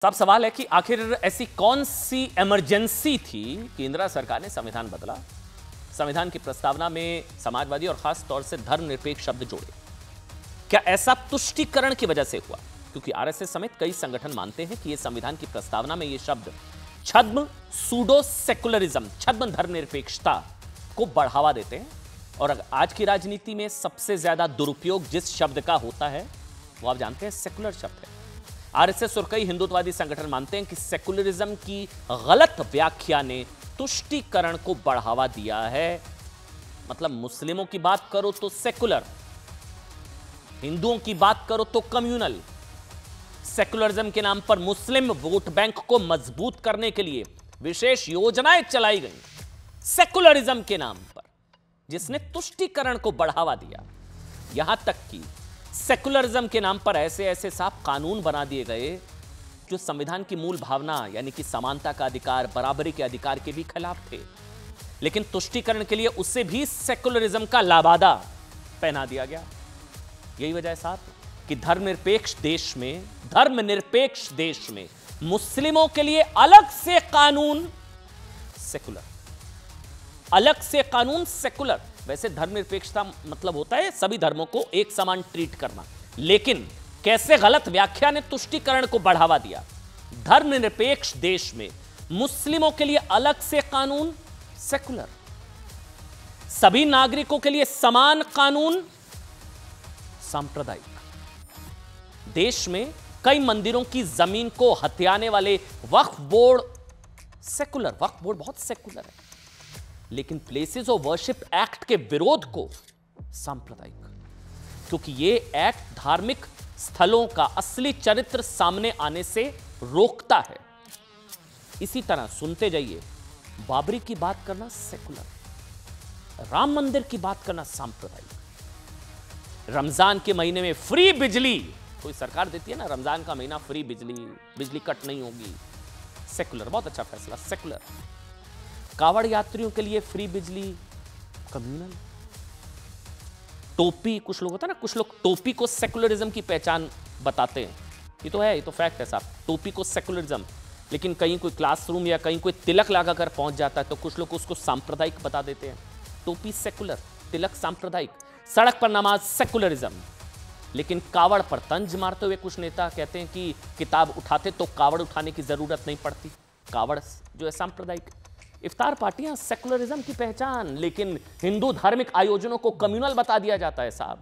साहब सवाल है कि आखिर ऐसी कौन सी इमरजेंसी थी कि इंदिरा सरकार ने संविधान बदला। संविधान की प्रस्तावना में समाजवादी और खास तौर से धर्मनिरपेक्ष शब्द जोड़े। क्या ऐसा तुष्टीकरण की वजह से हुआ? क्योंकि आरएसएस समेत कई संगठन मानते हैं कि यह संविधान की प्रस्तावना में यह शब्द छद्म सूडो सेकुलरिज्म, छद्म धर्मनिरपेक्षता को बढ़ावा देते हैं। और आज की राजनीति में सबसे ज्यादा दुरुपयोग जिस शब्द का होता है वो आप जानते हैं, सेकुलर शब्द है। आरएसएस और कई हिंदुत्ववादी संगठन मानते हैं कि सेकुलरिज्म की गलत व्याख्या ने तुष्टीकरण को बढ़ावा दिया है। मतलब मुस्लिमों की बात करो तो सेकुलर, हिंदुओं की बात करो तो कम्युनल। सेकुलरिज्म के नाम पर मुस्लिम वोट बैंक को मजबूत करने के लिए विशेष योजनाएं चलाई गई सेकुलरिज्म के नाम पर, जिसने तुष्टीकरण को बढ़ावा दिया। यहां तक कि सेकुलरिज्म के नाम पर ऐसे ऐसे साफ कानून बना दिए गए जो संविधान की मूल भावना यानी कि समानता का अधिकार, बराबरी के अधिकार के भी खिलाफ थे। लेकिन तुष्टीकरण के लिए उससे भी सेकुलरिज्म का लाबादा पहना दिया गया। यही वजह है साहब कि धर्मनिरपेक्ष देश में मुस्लिमों के लिए अलग से कानून सेकुलर, अलग से कानून सेकुलर। वैसे धर्मनिरपेक्षता मतलब होता है सभी धर्मों को एक समान ट्रीट करना, लेकिन कैसे गलत व्याख्या ने तुष्टीकरण को बढ़ावा दिया। धर्मनिरपेक्ष देश में मुस्लिमों के लिए अलग से कानून सेकुलर, सभी नागरिकों के लिए समान कानून सांप्रदायिक। देश में कई मंदिरों की जमीन को हथियाने वाले वक्फ बोर्ड सेकुलर, वक्फ बोर्ड बहुत सेकुलर है, लेकिन प्लेसेस ऑफ वर्शिप एक्ट के विरोध को सांप्रदायिक, क्योंकि यह एक्ट धार्मिक स्थलों का असली चरित्र सामने आने से रोकता है। इसी तरह सुनते जाइए, बाबरी की बात करना सेकुलर, राम मंदिर की बात करना सांप्रदायिक, रमजान के महीने में फ्री बिजली कोई सरकार देती है ना, रमजान का महीना फ्री बिजली कट नहीं होगी, सेकुलर, बहुत अच्छा फैसला, सेकुलर। कावड़ यात्रियों के लिए फ्री बिजली कम्युनल। टोपी, कुछ लोग होता है ना, कुछ लोग टोपी को सेकुलरिज्म की पहचान बताते हैं। ये तो है, ये तो फैक्ट है साहब, टोपी को सेकुलरिज्म। लेकिन कहीं कोई क्लासरूम या कहीं कोई तिलक लगाकर पहुंच जाता है तो कुछ लोग उसको सांप्रदायिक बता देते हैं। टोपी सेकुलर, तिलक सांप्रदायिक, सड़क पर नमाज सेकुलरिज्म। लेकिन कावड़ पर तंज मारते हुए कुछ नेता कहते हैं कि किताब उठाते तो कावड़ उठाने की जरूरत नहीं पड़ती, कावड़ जो है सांप्रदायिक। इफ्तार पार्टियां सेकुलरिज्म की पहचान, लेकिन हिंदू धार्मिक आयोजनों को कम्युनल बता दिया जाता है साहब।